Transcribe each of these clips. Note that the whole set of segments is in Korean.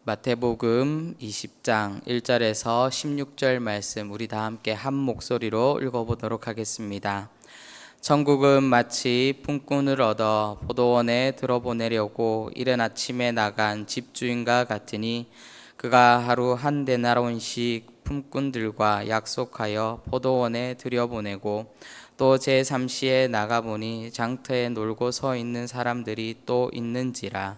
마태복음 20장 1절에서 16절 말씀 우리 다 함께 한 목소리로 읽어보도록 하겠습니다. 천국은 마치 품꾼을 얻어 포도원에 들어보내려고 이른 아침에 나간 집주인과 같으니 그가 하루 한 데나리온씩 품꾼들과 약속하여 포도원에 들여보내고 또 제3시에 나가보니 장터에 놀고 서 있는 사람들이 또 있는지라.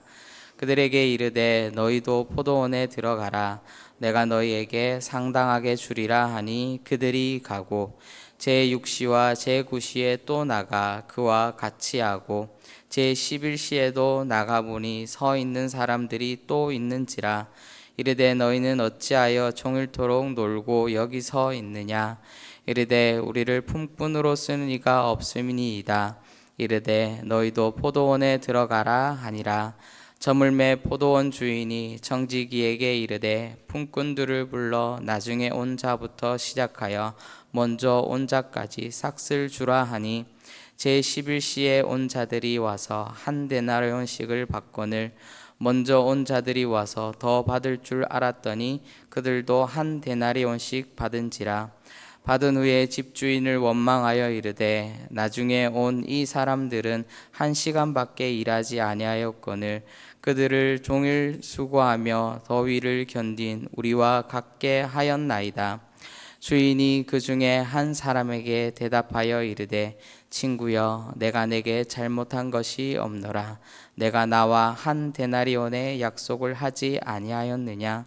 그들에게 이르되 너희도 포도원에 들어가라. 내가 너희에게 상당하게 주리라 하니 그들이 가고 제6시와 제9시에 또 나가 그와 같이 하고 제11시에도 나가보니 서 있는 사람들이 또 있는지라. 이르되 너희는 어찌하여 종일토록 놀고 여기 서 있느냐. 이르되 우리를 품꾼으로 쓰는 이가 없음이니이다. 이르되 너희도 포도원에 들어가라 하니라. 저물매 포도원 주인이 청지기에게 이르되 품꾼들을 불러 나중에 온 자부터 시작하여 먼저 온 자까지 삭슬 주라 하니 제11시에 온 자들이 와서 한 데나리온씩을 받거늘 먼저 온 자들이 와서 더 받을 줄 알았더니 그들도 한 데나리온씩 받은지라. 받은 후에 집주인을 원망하여 이르되 나중에 온 이 사람들은 1시간밖에 일하지 아니하였거늘 그들을 종일 수고하며 더위를 견딘 우리와 같게 하였나이다. 주인이 그 중에 한 사람에게 대답하여 이르되 친구여 내가 내게 잘못한 것이 없노라. 내가 나와 한 데나리온의 약속을 하지 아니하였느냐.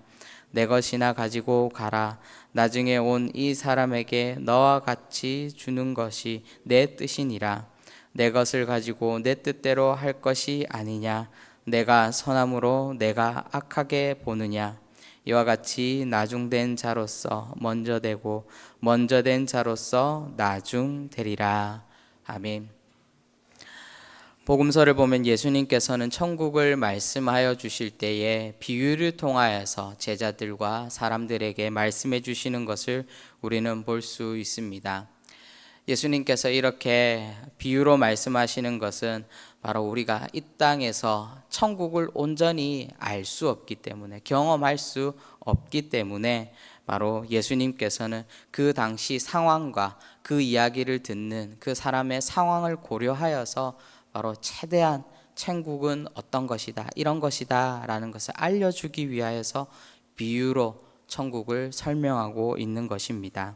내 것이나 가지고 가라. 나중에 온 이 사람에게 너와 같이 주는 것이 내 뜻이니라. 내 것을 가지고 내 뜻대로 할 것이 아니냐. 내가 선함으로 내가 악하게 보느냐. 이와 같이 나중된 자로서 먼저 되고 먼저 된 자로서 나중되리라. 아멘. 복음서를 보면 예수님께서는 천국을 말씀하여 주실 때에 비유를 통하여서 제자들과 사람들에게 말씀해 주시는 것을 우리는 볼 수 있습니다. 예수님께서 이렇게 비유로 말씀하시는 것은 바로 우리가 이 땅에서 천국을 온전히 알 수 없기 때문에, 경험할 수 없기 때문에 바로 예수님께서는 그 당시 상황과 그 이야기를 듣는 그 사람의 상황을 고려하여서 바로 최대한 천국은 어떤 것이다, 이런 것이다 라는 것을 알려주기 위하여서 비유로 천국을 설명하고 있는 것입니다.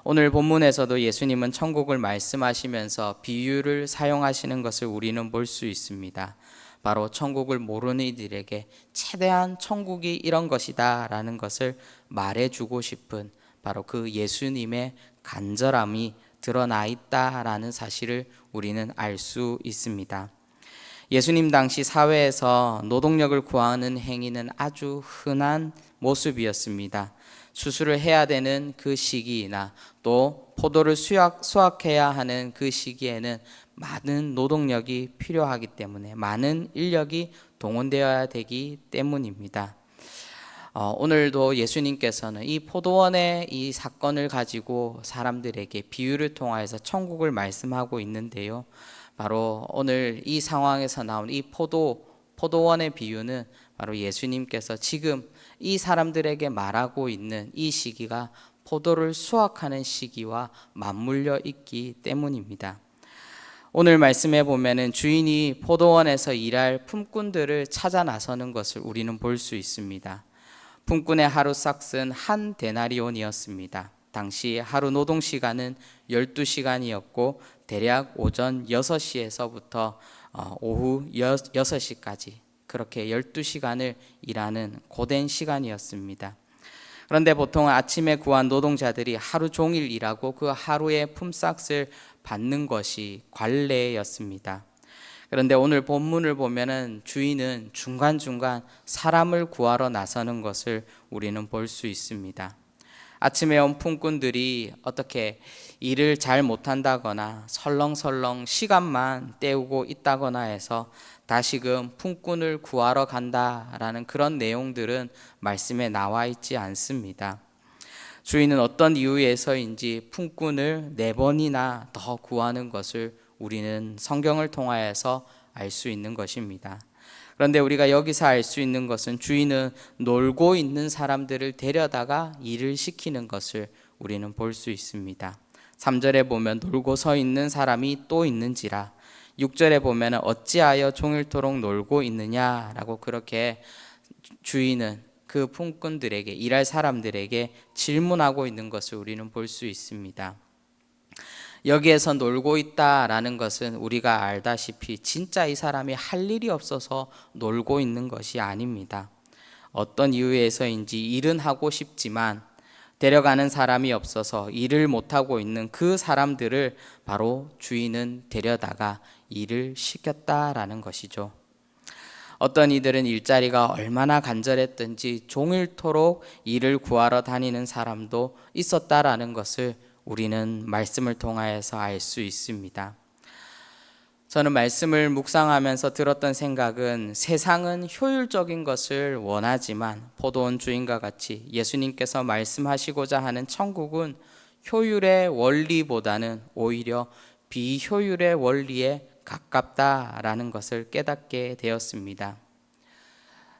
오늘 본문에서도 예수님은 천국을 말씀하시면서 비유를 사용하시는 것을 우리는 볼 수 있습니다. 바로 천국을 모르는 이들에게 최대한 천국이 이런 것이다 라는 것을 말해주고 싶은 바로 그 예수님의 간절함이 드러나 있다라는 사실을 우리는 알 수 있습니다. 예수님 당시 사회에서 노동력을 구하는 행위는 아주 흔한 모습이었습니다. 수술을 해야 되는 그 시기나 또 포도를 수확해야 하는 그 시기에는 많은 노동력이 필요하기 때문에, 많은 인력이 동원되어야 되기 때문입니다. 오늘도 예수님께서는 이 포도원의 이 사건을 가지고 사람들에게 비유를 통하여서 천국을 말씀하고 있는데요. 바로 오늘 이 상황에서 나온 이 포도원의 비유는 바로 예수님께서 지금 이 사람들에게 말하고 있는 이 시기가 포도를 수확하는 시기와 맞물려 있기 때문입니다. 오늘 말씀에 보면은 주인이 포도원에서 일할 품꾼들을 찾아 나서는 것을 우리는 볼 수 있습니다. 품꾼의 하루 삭은 한 데나리온이었습니다. 당시 하루 노동 시간은 12시간이었고 대략 오전 6시에서부터 오후 6시까지 그렇게 12시간을 일하는 고된 시간이었습니다. 그런데 보통 아침에 구한 노동자들이 하루 종일 일하고 그 하루의 품삯을 받는 것이 관례였습니다. 그런데 오늘 본문을 보면은 주인은 중간중간 사람을 구하러 나서는 것을 우리는 볼 수 있습니다. 아침에 온 품꾼들이 어떻게 일을 잘 못한다거나 설렁설렁 시간만 때우고 있다거나 해서 다시금 품꾼을 구하러 간다라는 그런 내용들은 말씀에 나와 있지 않습니다. 주인은 어떤 이유에서인지 품꾼을 4번이나 더 구하는 것을 우리는 성경을 통하여서 알 수 있는 것입니다. 그런데 우리가 여기서 알 수 있는 것은 주인은 놀고 있는 사람들을 데려다가 일을 시키는 것을 우리는 볼 수 있습니다. 3절에 보면 놀고 서 있는 사람이 또 있는지라, 6절에 보면 어찌하여 종일토록 놀고 있느냐라고 그렇게 주인은 그 품꾼들에게, 일할 사람들에게 질문하고 있는 것을 우리는 볼 수 있습니다. 여기에서 놀고 있다라는 것은 우리가 알다시피 진짜 이 사람이 할 일이 없어서 놀고 있는 것이 아닙니다. 어떤 이유에서인지 일은 하고 싶지만 데려가는 사람이 없어서 일을 못하고 있는 그 사람들을 바로 주인은 데려다가 일을 시켰다라는 것이죠. 어떤 이들은 일자리가 얼마나 간절했든지 종일토록 일을 구하러 다니는 사람도 있었다라는 것을 우리는 말씀을 통하여서 알 수 있습니다. 저는 말씀을 묵상하면서 들었던 생각은, 세상은 효율적인 것을 원하지만 포도원 주인과 같이 예수님께서 말씀하시고자 하는 천국은 효율의 원리보다는 오히려 비효율의 원리에 가깝다라는 것을 깨닫게 되었습니다.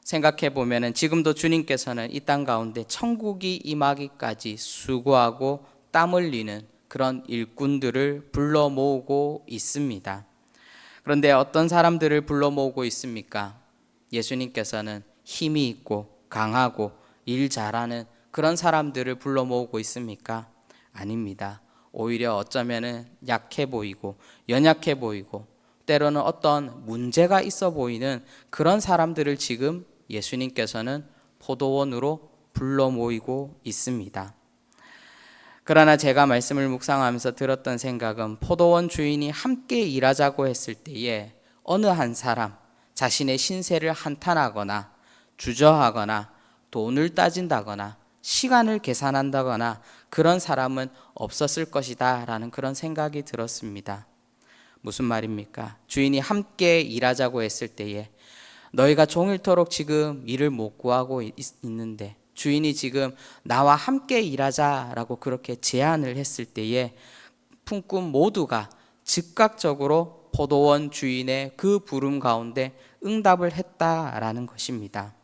생각해 보면 지금도 주님께서는 이 땅 가운데 천국이 임하기까지 수고하고 땀 흘리는 그런 일꾼들을 불러 모으고 있습니다. 그런데 어떤 사람들을 불러 모으고 있습니까? 예수님께서는 힘이 있고 강하고 일 잘하는 그런 사람들을 불러 모으고 있습니까? 아닙니다. 오히려 어쩌면은 약해 보이고 연약해 보이고 때로는 어떤 문제가 있어 보이는 그런 사람들을 지금 예수님께서는 포도원으로 불러 모이고 있습니다. 그러나 제가 말씀을 묵상하면서 들었던 생각은, 포도원 주인이 함께 일하자고 했을 때에 어느 한 사람, 자신의 신세를 한탄하거나 주저하거나 돈을 따진다거나 시간을 계산한다거나 그런 사람은 없었을 것이다 라는 그런 생각이 들었습니다. 무슨 말입니까? 주인이 함께 일하자고 했을 때에 너희가 종일토록 지금 일을 못 구하고 있는데 주인이 지금 나와 함께 일하자라고 그렇게 제안을 했을 때에 품꾼 모두가 즉각적으로 포도원 주인의 그 부름 가운데 응답을 했다라는 것입니다.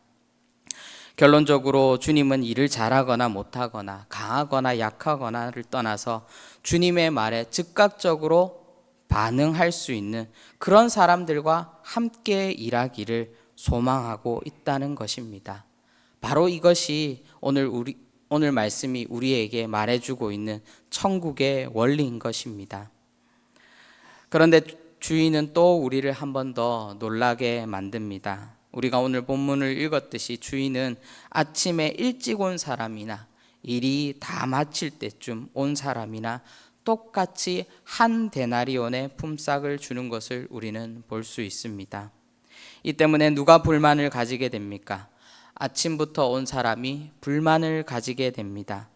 결론적으로 주님은 일을 잘하거나 못하거나 강하거나 약하거나를 떠나서 주님의 말에 즉각적으로 반응할 수 있는 그런 사람들과 함께 일하기를 소망하고 있다는 것입니다. 바로 이것이 오늘 말씀이 우리에게 말해주고 있는 천국의 원리인 것입니다. 그런데 주인은 또 우리를 한 번 더 놀라게 만듭니다. 우리가 오늘 본문을 읽었듯이 주인은 아침에 일찍 온 사람이나 일이 다 마칠 때쯤 온 사람이나 똑같이 한 데나리온의 품삯을 주는 것을 우리는 볼 수 있습니다. 이 때문에 누가 불만을 가지게 됩니까? 아침부터 온 사람이 불만을 가지게 됩니다.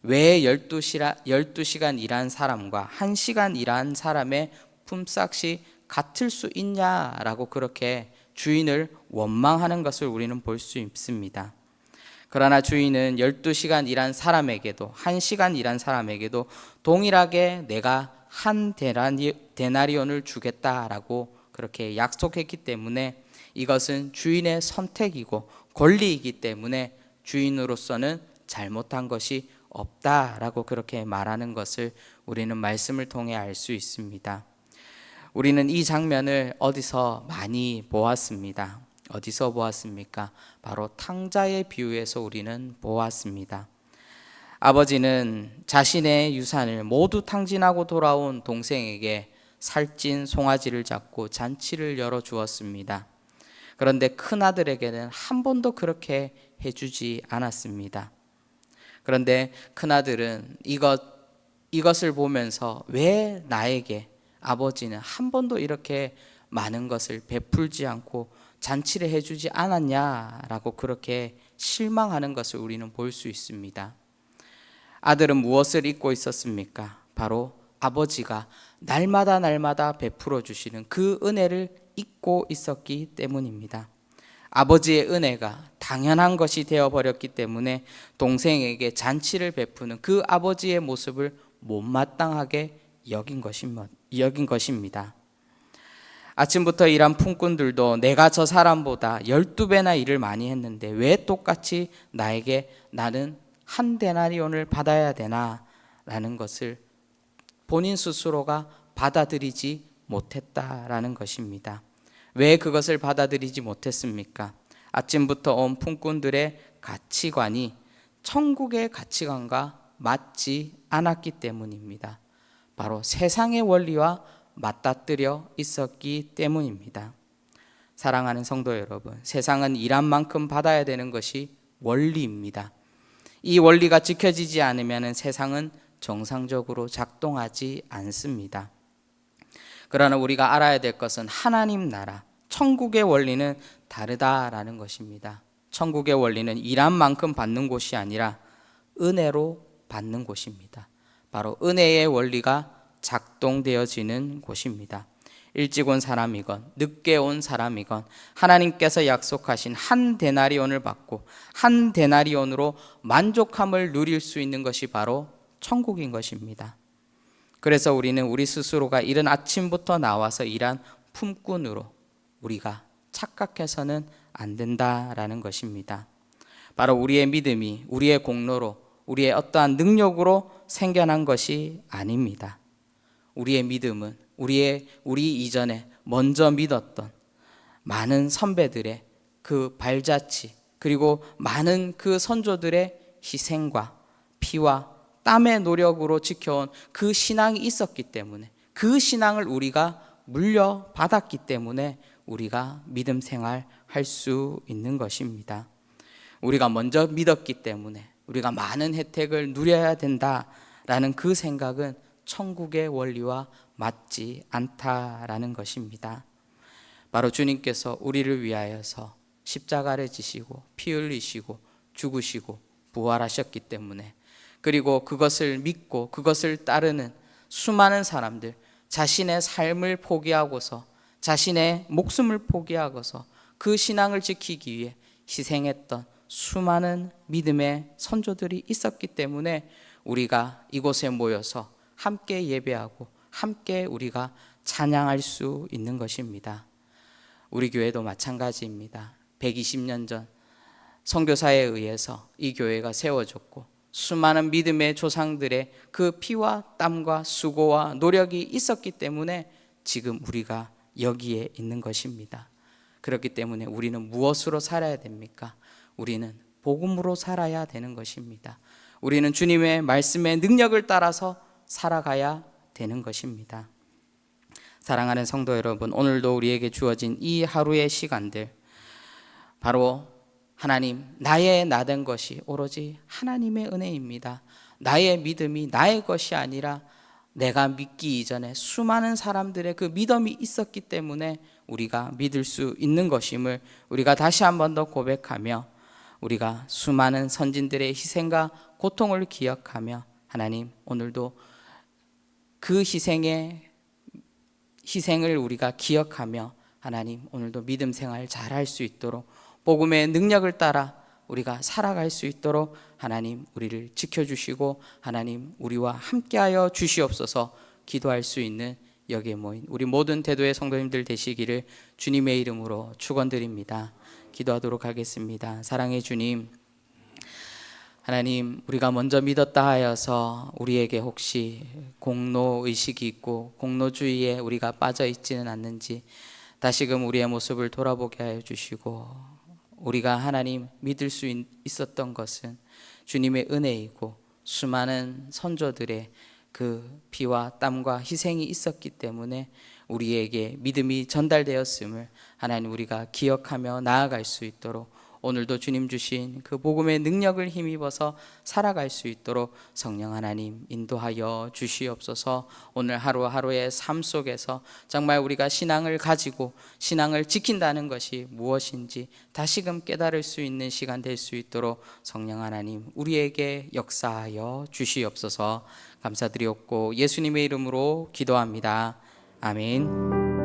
왜 12시간 일한 사람과 1시간 일한 사람의 품삯이 같을 수 있냐라고 그렇게 주인을 원망하는 것을 우리는 볼 수 있습니다. 그러나 주인은 12시간 일한 사람에게도 1시간 일한 사람에게도 동일하게 내가 한 데나리온을 주겠다라고 그렇게 약속했기 때문에 이것은 주인의 선택이고 권리이기 때문에 주인으로서는 잘못한 것이 없다라고 그렇게 말하는 것을 우리는 말씀을 통해 알 수 있습니다. 우리는 이 장면을 어디서 많이 보았습니다. 어디서 보았습니까? 바로 탕자의 비유에서 우리는 보았습니다. 아버지는 자신의 유산을 모두 탕진하고 돌아온 동생에게 살찐 송아지를 잡고 잔치를 열어 주었습니다. 그런데 큰아들에게는 한 번도 그렇게 해주지 않았습니다. 그런데 큰아들은 이것을 보면서 왜 나에게 아버지는 한 번도 이렇게 많은 것을 베풀지 않고 잔치를 해주지 않았냐라고 그렇게 실망하는 것을 우리는 볼 수 있습니다. 아들은 무엇을 잊고 있었습니까? 바로 아버지가 날마다 베풀어 주시는 그 은혜를 잊고 있었기 때문입니다. 아버지의 은혜가 당연한 것이 되어버렸기 때문에 동생에게 잔치를 베푸는 그 아버지의 모습을 못마땅하게 여긴 것입니다. 아침부터 일한 품꾼들도 내가 저 사람보다 12배나 일을 많이 했는데 왜 똑같이 나는 한 데나리온을 받아야 되나? 라는 것을 본인 스스로가 받아들이지 못했다라는 것입니다. 왜 그것을 받아들이지 못했습니까? 아침부터 온 품꾼들의 가치관이 천국의 가치관과 맞지 않았기 때문입니다. 바로 세상의 원리와 맞닥뜨려 있었기 때문입니다. 사랑하는 성도 여러분, 세상은 일한 만큼 받아야 되는 것이 원리입니다. 이 원리가 지켜지지 않으면 세상은 정상적으로 작동하지 않습니다. 그러나 우리가 알아야 될 것은 하나님 나라, 천국의 원리는 다르다라는 것입니다. 천국의 원리는 일한 만큼 받는 곳이 아니라 은혜로 받는 곳입니다. 바로 은혜의 원리가 작동되어지는 곳입니다. 일찍 온 사람이건 늦게 온 사람이건 하나님께서 약속하신 한 데나리온을 받고 한 데나리온으로 만족함을 누릴 수 있는 것이 바로 천국인 것입니다. 그래서 우리는 우리 스스로가 이른 아침부터 나와서 일한 품꾼으로 우리가 착각해서는 안 된다라는 것입니다. 바로 우리의 믿음이 우리의 공로로 우리의 어떠한 능력으로 생겨난 것이 아닙니다. 우리의 믿음은 우리 이전에 먼저 믿었던 많은 선배들의 그 발자취, 그리고 많은 그 선조들의 희생과 피와 땀의 노력으로 지켜온 그 신앙이 있었기 때문에, 그 신앙을 우리가 물려받았기 때문에 우리가 믿음 생활할 수 있는 것입니다. 우리가 먼저 믿었기 때문에 우리가 많은 혜택을 누려야 된다라는 그 생각은 천국의 원리와 맞지 않다라는 것입니다. 바로 주님께서 우리를 위하여서 십자가를 지시고 피 흘리시고 죽으시고 부활하셨기 때문에, 그리고 그것을 믿고 그것을 따르는 수많은 사람들, 자신의 삶을 포기하고서 자신의 목숨을 포기하고서 그 신앙을 지키기 위해 희생했던 수많은 믿음의 선조들이 있었기 때문에 우리가 이곳에 모여서 함께 예배하고 함께 우리가 찬양할 수 있는 것입니다. 우리 교회도 마찬가지입니다. 120년 전 선교사에 의해서 이 교회가 세워졌고 수많은 믿음의 조상들의 그 피와 땀과 수고와 노력이 있었기 때문에 지금 우리가 여기에 있는 것입니다. 그렇기 때문에 우리는 무엇으로 살아야 됩니까? 우리는 복음으로 살아야 되는 것입니다. 우리는 주님의 말씀의 능력을 따라서 살아가야 되는 것입니다. 사랑하는 성도 여러분, 오늘도 우리에게 주어진 이 하루의 시간들, 바로 하나님, 나의 나된 것이 오로지 하나님의 은혜입니다. 나의 믿음이 나의 것이 아니라 내가 믿기 이전에 수많은 사람들의 그 믿음이 있었기 때문에 우리가 믿을 수 있는 것임을 우리가 다시 한 번 더 고백하며, 우리가 수많은 선진들의 희생과 고통을 기억하며, 하나님, 오늘도 그 희생을 우리가 기억하며 하나님, 오늘도 믿음 생활 잘할 수 있도록 복음의 능력을 따라 우리가 살아갈 수 있도록 하나님, 우리를 지켜주시고 하나님, 우리와 함께하여 주시옵소서. 기도할 수 있는 여기에 모인 우리 모든 대도의 성도님들 되시기를 주님의 이름으로 축원드립니다. 기도하도록 하겠습니다. 사랑의 주님, 하나님, 우리가 먼저 믿었다 하여서 우리에게 혹시 공로의식이 있고 공로주의에 우리가 빠져 있지는 않는지 다시금 우리의 모습을 돌아보게 하여 주시고, 우리가 하나님 믿을 수 있었던 것은 주님의 은혜이고 수많은 선조들의 그 피와 땀과 희생이 있었기 때문에 우리에게 믿음이 전달되었음을 하나님, 우리가 기억하며 나아갈 수 있도록 오늘도 주님 주신 그 복음의 능력을 힘입어서 살아갈 수 있도록 성령 하나님 인도하여 주시옵소서. 오늘 하루하루의 삶 속에서 정말 우리가 신앙을 가지고 신앙을 지킨다는 것이 무엇인지 다시금 깨달을 수 있는 시간 될 수 있도록 성령 하나님 우리에게 역사하여 주시옵소서. 감사드리옵고 예수님의 이름으로 기도합니다. 아멘.